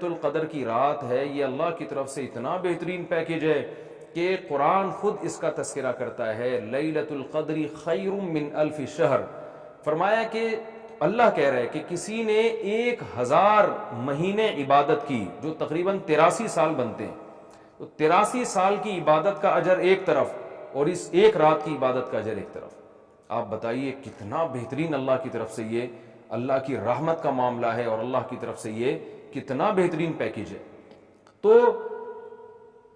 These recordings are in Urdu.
لیلۃ القدر کی رات ہے یہ اللہ کی طرف سے اتنا بہترین پیکیج ہے کہ قرآن خود اس کا تذکرہ کرتا ہے، لیلۃ القدر خیر من الف شہر۔ فرمایا کہ اللہ کہہ رہا ہے کہ کسی نے 1000 مہینے عبادت کی، جو تقریباً 83 سال بنتے ہیں، تو 83 سال کی عبادت کا اجر ایک طرف اور اس ایک رات کی عبادت کا اجر ایک طرف۔ آپ بتائیے کتنا بہترین اللہ کی طرف سے یہ اللہ کی رحمت کا معاملہ ہے، اور اللہ کی طرف سے یہ کتنا بہترین پیکیج ہے۔ تو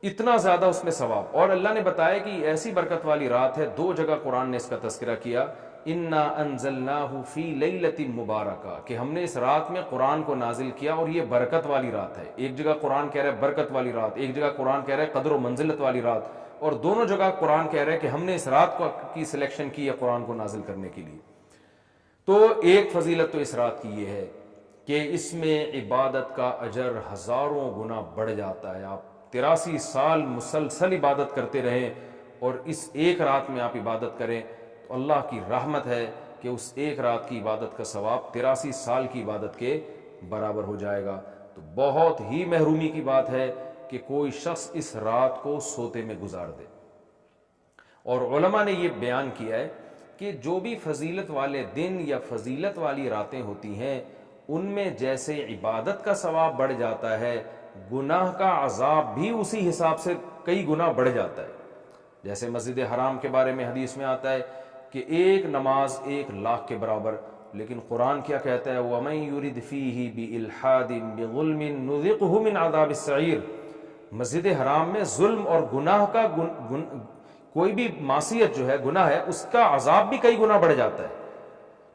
اتنا زیادہ اس میں ثواب، اور اللہ نے بتایا کہ ایسی برکت والی رات ہے، 2 جگہ قرآن نے اس کا تذکرہ کیا، انا انزلناہ فی لیلۃ مبارکہ، کہ ہم نے اس رات میں قرآن کو نازل کیا اور یہ برکت والی رات ہے۔ ایک جگہ قرآن کہہ رہا ہے برکت والی رات، ایک جگہ قرآن کہہ رہا ہے قدر و منزلت والی رات، اور دونوں جگہ قرآن کہہ رہا ہے کہ ہم نے اس رات کی سلیکشن کی ہے قرآن کو نازل کرنے کے لیے۔ تو ایک فضیلت تو اس رات کی یہ ہے کہ اس میں عبادت کا اجر ہزاروں گنا بڑھ جاتا ہے۔ آپ 83 سال مسلسل عبادت کرتے رہیں اور اس ایک رات میں آپ عبادت کریں تو اللہ کی رحمت ہے کہ اس ایک رات کی عبادت کا ثواب 83 سال کی عبادت کے برابر ہو جائے گا۔ تو بہت ہی محرومی کی بات ہے کہ کوئی شخص اس رات کو سوتے میں گزار دے۔ اور علماء نے یہ بیان کیا ہے کہ جو بھی فضیلت والے دن یا فضیلت والی راتیں ہوتی ہیں ان میں جیسے عبادت کا ثواب بڑھ جاتا ہے، گناہ کا عذاب بھی اسی حساب سے کئی گنا بڑھ جاتا ہے۔ جیسے مسجد حرام کے بارے میں حدیث میں آتا ہے کہ ایک نماز 1,00,000 کے برابر، لیکن قرآن کیا کہتا ہے، وَمَن يُرِدْ فِيهِ بِإِلْحَادٍ بِظُلْمٍ نُذِقْهُ مِنْ عَذَابِ السَّعِيرِ۔ مسجد حرام میں ظلم اور گناہ کا کوئی بھی معصیت جو ہے، گناہ ہے، اس کا عذاب بھی کئی گنا بڑھ جاتا ہے۔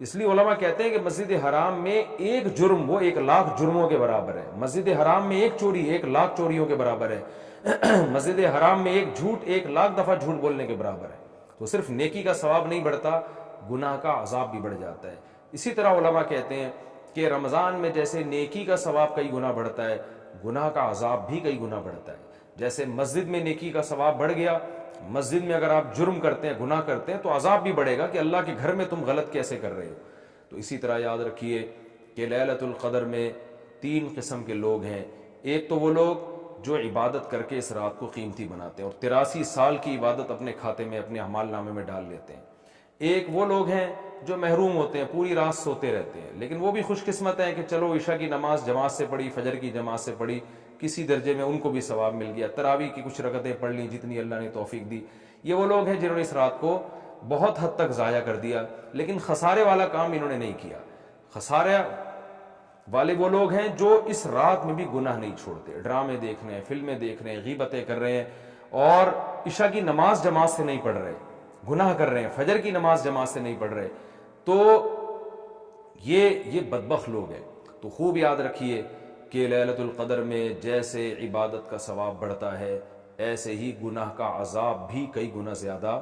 اس لیے علماء کہتے ہیں کہ مسجد حرام میں ایک جرم وہ 1,00,000 جرموں کے برابر ہے، مسجد حرام میں ایک چوری 1,00,000 چوریوں کے برابر ہے، مسجد حرام میں ایک جھوٹ 1,00,000 دفعہ جھوٹ بولنے کے برابر ہے۔ تو صرف نیکی کا ثواب نہیں بڑھتا، گناہ کا عذاب بھی بڑھ جاتا ہے۔ اسی طرح علماء کہتے ہیں کہ رمضان میں جیسے نیکی کا ثواب کئی گنا بڑھتا ہے، گناہ کا عذاب بھی کئی گنا بڑھتا ہے۔ جیسے مسجد میں نیکی کا ثواب بڑھ گیا، مسجد میں اگر آپ جرم کرتے ہیں، گناہ کرتے ہیں تو عذاب بھی بڑھے گا کہ اللہ کے گھر میں تم غلط کیسے کر رہے ہو۔ تو اسی طرح یاد رکھیے کہ لیلۃ القدر میں 3 قسم کے لوگ ہیں۔ ایک تو وہ لوگ جو عبادت کر کے اس رات کو قیمتی بناتے ہیں اور 83 سال کی عبادت اپنے کھاتے میں، اپنے اعمال نامے میں ڈال لیتے ہیں۔ ایک وہ لوگ ہیں جو محروم ہوتے ہیں، پوری رات سوتے رہتے ہیں، لیکن وہ بھی خوش قسمت ہیں کہ چلو عشاء کی نماز جماعت سے پڑھی، فجر کی جماعت سے پڑھی، کسی درجے میں ان کو بھی ثواب مل گیا، تراویح کی کچھ رکعتیں پڑھ لیں جتنی اللہ نے توفیق دی۔ یہ وہ لوگ ہیں جنہوں نے اس رات کو بہت حد تک ضائع کر دیا، لیکن خسارے والا کام انہوں نے نہیں کیا۔ خسارے والے وہ لوگ ہیں جو اس رات میں بھی گناہ نہیں چھوڑتے، ڈرامے دیکھ رہے ہیں، فلمیں دیکھ رہے ہیں، غیبتیں کر رہے ہیں، اور عشاء کی نماز جماعت سے نہیں پڑھ رہے، گناہ کر رہے ہیں، فجر کی نماز جماعت سے نہیں پڑھ رہے۔ تو یہ بدبخت لوگ ہیں۔ تو خوب یاد رکھیے کہ لیلۃ القدر میں جیسے عبادت کا ثواب بڑھتا ہے ایسے ہی گناہ کا عذاب بھی کئی گنا زیادہ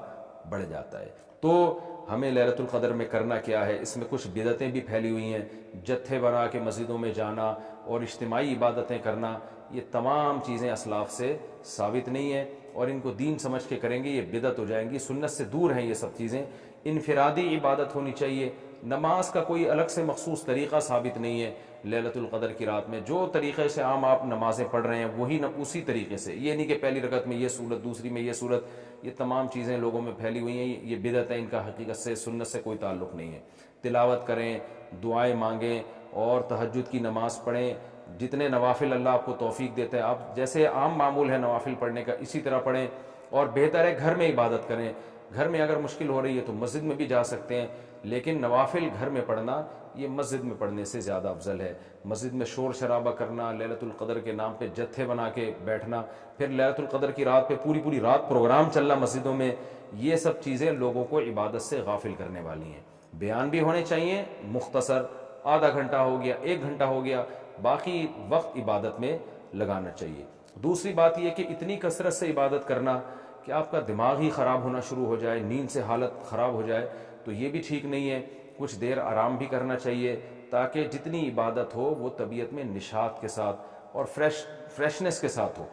بڑھ جاتا ہے۔ تو ہمیں لیلۃ القدر میں کرنا کیا ہے؟ اس میں کچھ بدعتیں بھی پھیلی ہوئی ہیں، جتھے بنا کے مسجدوں میں جانا اور اجتماعی عبادتیں کرنا، یہ تمام چیزیں اسلاف سے ثابت نہیں ہیں، اور ان کو دین سمجھ کے کریں گے یہ بدعت ہو جائیں گی، سنت سے دور ہیں یہ سب چیزیں۔ انفرادی عبادت ہونی چاہیے، نماز کا کوئی الگ سے مخصوص طریقہ ثابت نہیں ہے۔ لیلۃ القدر کی رات میں جو طریقے سے عام آپ نمازیں پڑھ رہے ہیں وہی اسی طریقے سے، یہ نہیں کہ پہلی رکعت میں یہ صورت، دوسری میں یہ صورت، یہ تمام چیزیں لوگوں میں پھیلی ہوئی ہیں، یہ بدعت ہے، ان کا حقیقت سے سنت سے کوئی تعلق نہیں ہے۔ تلاوت کریں، دعائیں مانگیں اور تہجد کی نماز پڑھیں، جتنے نوافل اللہ آپ کو توفیق دیتا ہے، آپ جیسے عام معمول ہے نوافل پڑھنے کا اسی طرح پڑھیں، اور بہتر ہے گھر میں عبادت کریں۔ گھر میں اگر مشکل ہو رہی ہے تو مسجد میں بھی جا سکتے ہیں، لیکن نوافل گھر میں پڑھنا یہ مسجد میں پڑھنے سے زیادہ افضل ہے۔ مسجد میں شور شرابہ کرنا، لیلۃ القدر کے نام پہ جتھے بنا کے بیٹھنا، پھر لیلۃ القدر کی رات پہ پوری رات پروگرام چلنا مسجدوں میں، یہ سب چیزیں لوگوں کو عبادت سے غافل کرنے والی ہیں۔ بیان بھی ہونے چاہیے مختصر، آدھا گھنٹہ ہو گیا، 1 گھنٹہ ہو گیا، باقی وقت عبادت میں لگانا چاہیے۔ دوسری بات یہ کہ اتنی کثرت سے عبادت کرنا کہ آپ کا دماغ ہی خراب ہونا شروع ہو جائے، نیند سے حالت خراب ہو جائے، تو یہ بھی ٹھیک نہیں ہے۔ کچھ دیر آرام بھی کرنا چاہیے تاکہ جتنی عبادت ہو وہ طبیعت میں نشاط کے ساتھ اور فریشنس کے ساتھ ہو،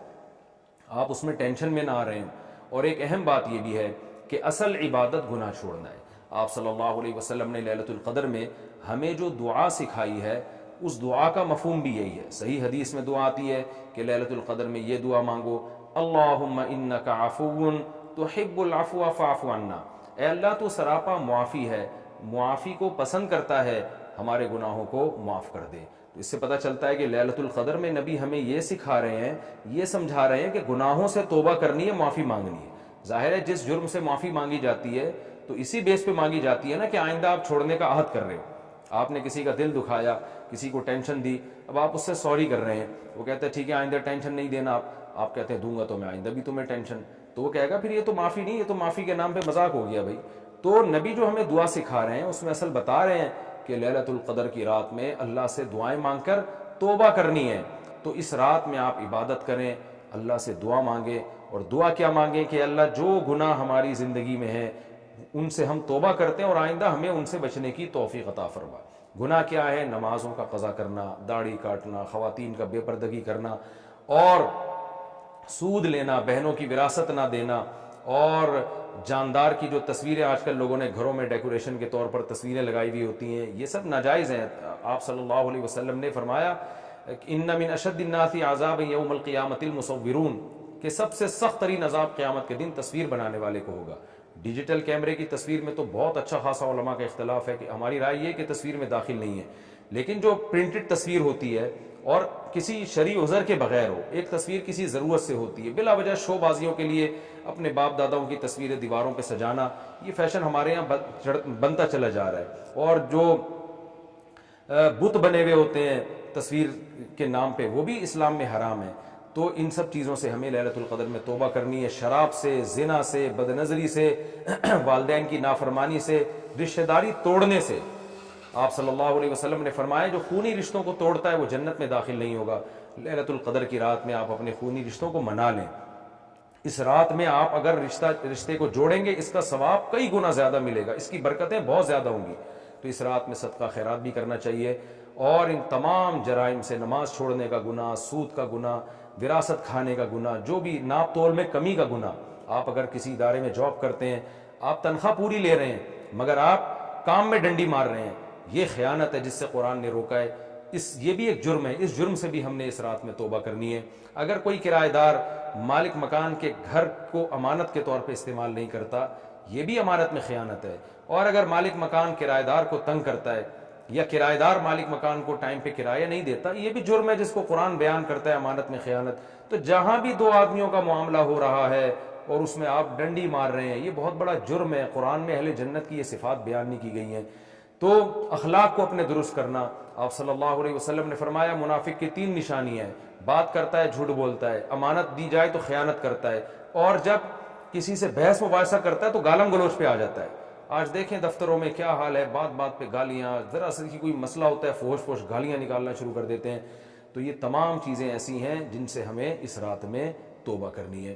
آپ اس میں ٹینشن میں نہ آ رہے ہیں۔ اور ایک اہم بات یہ بھی ہے کہ اصل عبادت گناہ چھوڑنا ہے۔ آپ صلی اللہ علیہ وسلم نے لیلۃ القدر میں ہمیں جو دعا سکھائی ہے اس دعا کا مفہوم بھی یہی ہے. صحیح حدیث میں دعا آتی ہے کہ لیلۃ القدر میں یہ دعا مانگو، اللہم انک عفو تحب العفو فاعف عنا، اے اللہ تو سراپا معافی ہے، معافی کو پسند کرتا ہے، ہمارے گناہوں کو معاف کر دے. تو اس سے پتہ چلتا ہے کہ لیلۃ القدر میں نبی ہمیں یہ سکھا رہے ہیں، یہ سمجھا رہے ہیں کہ گناہوں سے توبہ کرنی ہے، معافی مانگنی ہے. ظاہر ہے جس جرم سے معافی مانگی جاتی ہے تو اسی بیس پہ مانگی جاتی ہے نا کہ آئندہ آپ چھوڑنے کا عہد کر رہے ہو. آپ نے کسی کا دل دکھایا، کسی کو ٹینشن دی، اب آپ اس سے سوری کر رہے ہیں، وہ کہتا ہے ٹھیک ہے آئندہ ٹینشن نہیں دینا. آپ کہتے ہیں دوں گا تو میں آئندہ بھی تمہیں ٹینشن، تو وہ کہے گا پھر یہ تو معافی نہیں، یہ تو معافی کے نام پہ مذاق ہو گیا بھائی. تو نبی جو ہمیں دعا سکھا رہے ہیں اس میں اصل بتا رہے ہیں کہ لیلۃ القدر کی رات میں اللہ سے دعائیں مانگ کر توبہ کرنی ہے. تو اس رات میں آپ عبادت کریں، اللہ سے دعا مانگیں. اور دعا کیا مانگیں کہ اللہ جو گناہ ہماری زندگی میں ہے ان سے ہم توبہ کرتے ہیں اور آئندہ ہمیں ان سے بچنے کی توفیق عطا فرما. گناہ کیا ہے؟ نمازوں کا قضا کرنا، داڑھی کاٹنا، خواتین کا بے پردگی کرنا، اور سود لینا، بہنوں کی وراثت نہ دینا، اور جاندار کی جو تصویریں آج کل لوگوں نے گھروں میں ڈیکوریشن کے طور پر تصویریں لگائی ہوئی ہوتی ہیں، یہ سب ناجائز ہیں. آپ صلی اللہ علیہ وسلم نے فرمایا ان من اشد الناس عذاب یوم القیامت المصورون، کہ سب سے سخت ترین عذاب قیامت کے دن تصویر بنانے والے کو ہوگا. ڈیجیٹل کیمرے کی تصویر میں تو بہت اچھا خاصا علماء کا اختلاف ہے کہ ہماری رائے یہ کہ تصویر میں داخل نہیں ہے، لیکن جو پرنٹڈ تصویر ہوتی ہے اور کسی شرعی عذر کے بغیر ہو، ایک تصویر کسی ضرورت سے ہوتی ہے، بلا وجہ شو بازیوں کے لیے اپنے باپ داداؤں کی تصویریں دیواروں پہ سجانا، یہ فیشن ہمارے یہاں بنتا چلا جا رہا ہے. اور جو بت بنے ہوئے ہوتے ہیں تصویر کے نام پہ، وہ بھی اسلام میں حرام ہے. تو ان سب چیزوں سے ہمیں لیلۃ القدر میں توبہ کرنی ہے. شراب سے، زنا سے، بد نظری سے، والدین کی نافرمانی سے، رشتہ داری توڑنے سے. آپ صلی اللہ علیہ وسلم نے فرمایا جو خونی رشتوں کو توڑتا ہے وہ جنت میں داخل نہیں ہوگا. لیلۃ القدر کی رات میں آپ اپنے خونی رشتوں کو منا لیں. اس رات میں آپ اگر رشتے کو جوڑیں گے اس کا ثواب کئی گنا زیادہ ملے گا، اس کی برکتیں بہت زیادہ ہوں گی. تو اس رات میں صدقہ خیرات بھی کرنا چاہیے. اور ان تمام جرائم سے، نماز چھوڑنے کا گناہ، سود کا گناہ، وراثت کھانے کا گناہ، جو بھی ناپ تول میں کمی کا گناہ، آپ اگر کسی ادارے میں جاب کرتے ہیں، آپ تنخواہ پوری لے رہے ہیں مگر آپ کام میں ڈنڈی مار رہے ہیں، یہ خیانت ہے جس سے قرآن نے روکا ہے. یہ بھی ایک جرم ہے، اس جرم سے بھی ہم نے اس رات میں توبہ کرنی ہے. اگر کوئی کرایہ دار مالک مکان کے گھر کو امانت کے طور پہ استعمال نہیں کرتا، یہ بھی امانت میں خیانت ہے. اور اگر مالک مکان کرایہ دار کو تنگ کرتا ہے یا کرایہ دار مالک مکان کو ٹائم پہ کرایہ نہیں دیتا، یہ بھی جرم ہے جس کو قرآن بیان کرتا ہے امانت میں خیانت. تو جہاں بھی دو آدمیوں کا معاملہ ہو رہا ہے اور اس میں آپ ڈنڈی مار رہے ہیں، یہ بہت بڑا جرم ہے. قرآن میں اہل جنت کی یہ صفات بیان نہیں کی گئی ہیں. تو اخلاق کو اپنے درست کرنا. آپ صلی اللہ علیہ وسلم نے فرمایا منافق کی 3 نشانیاں ہیں: بات کرتا ہے، جھوٹ بولتا ہے، امانت دی جائے تو خیانت کرتا ہے، اور جب کسی سے بحث مباحثہ کرتا ہے تو گالم گلوچ پہ آ جاتا ہے. آج دیکھیں دفتروں میں کیا حال ہے، بات بات پہ گالیاں، ذرا سی کوئی مسئلہ ہوتا ہے فوش فوش گالیاں نکالنا شروع کر دیتے ہیں. تو یہ تمام چیزیں ایسی ہیں جن سے ہمیں اس رات میں توبہ کرنی ہے.